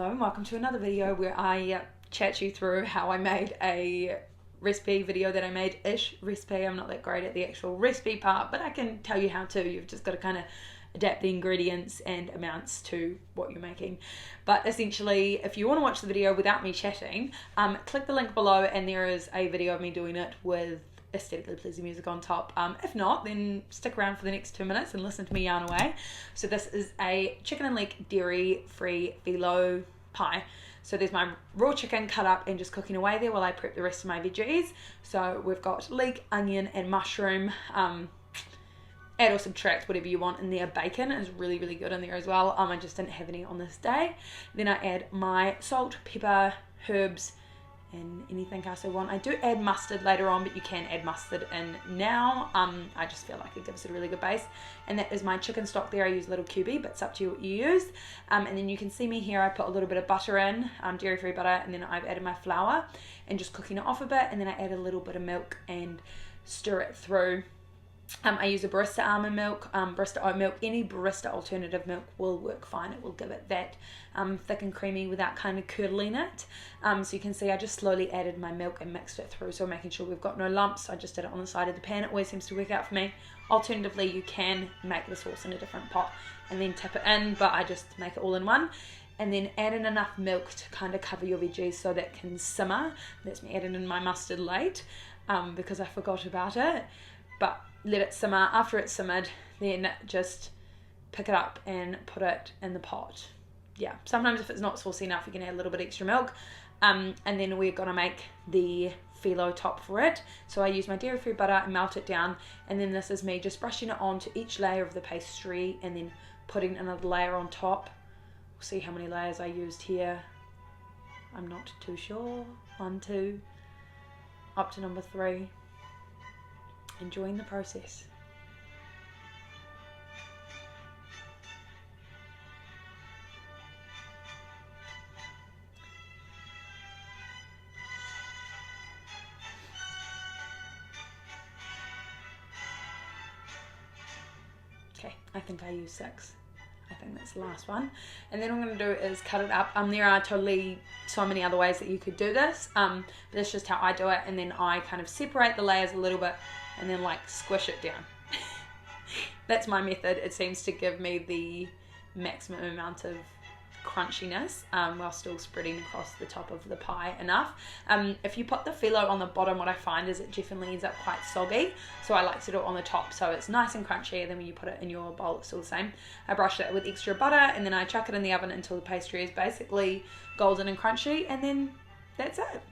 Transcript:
Hello and welcome to another video where I chat you through how I made a recipe video that I made-ish recipe. I'm not that great at the actual recipe part, but I can tell you how to. You've just got to kind of adapt the ingredients and amounts to what you're making. But essentially, if you want to watch the video without me chatting, click the link below and there is a video of me doing it with aesthetically pleasing music on top. If not, then stick around for the next 2 minutes and listen to me yarn away. So this is a chicken and leek dairy-free Filo pie. So there's my raw chicken cut up and just cooking away there while I prep the rest of my veggies. So we've got leek, onion and mushroom. Add or subtract whatever you want in there. Bacon is really, really good in there as well. I just didn't have any on this day. Then I add my salt, pepper, herbs, and anything else I want. I do add mustard later on, but you can add mustard in now. I just feel like it gives it a really good base. And that is my chicken stock there. I use a little cubie, but it's up to you what you use. And then you can see me here, I put a little bit of butter in, dairy-free butter, and then I've added my flour and just cooking it off a bit. And then I add a little bit of milk and stir it through. I use a Barista almond milk, Barista oat milk. Any Barista alternative milk will work fine. It will give it that thick and creamy without kind of curdling it. So you can see I just slowly added my milk and mixed it through, so making sure we've got no lumps. I just did it on the side of the pan. It always seems to work out for me. Alternatively, you can make the sauce in a different pot and then tip it in, but I just make it all in one. And then add in enough milk to kind of cover your veggies so that can simmer. That's me adding in my mustard late because I forgot about it. But let it simmer. After it's simmered, then just pick it up and put it in the pot. Yeah, sometimes if it's not saucy enough, you can add a little bit extra milk. And then we're gonna make the Filo top for it. So I use my dairy-free butter and melt it down. And then this is me just brushing it onto each layer of the pastry and then putting another layer on top. We'll see how many layers I used here. I'm not too sure. 1, 2, up to number 3. Enjoying the process. Okay, I think I used 6. I think that's the last one. And then what I'm going to do is cut it up. There are totally so many other ways that you could do this, but that's just how I do it. And then I kind of separate the layers a little bit and then like squish it down. That's my method. It seems to give me the maximum amount of crunchiness while still spreading across the top of the pie enough. If you put the Filo on the bottom, what I find is it definitely ends up quite soggy, so I like to do it on the top so it's nice and crunchy, and then when you put it in your bowl it's still the same. I brush it with extra butter and then I chuck it in the oven until the pastry is basically golden and crunchy, and then that's it.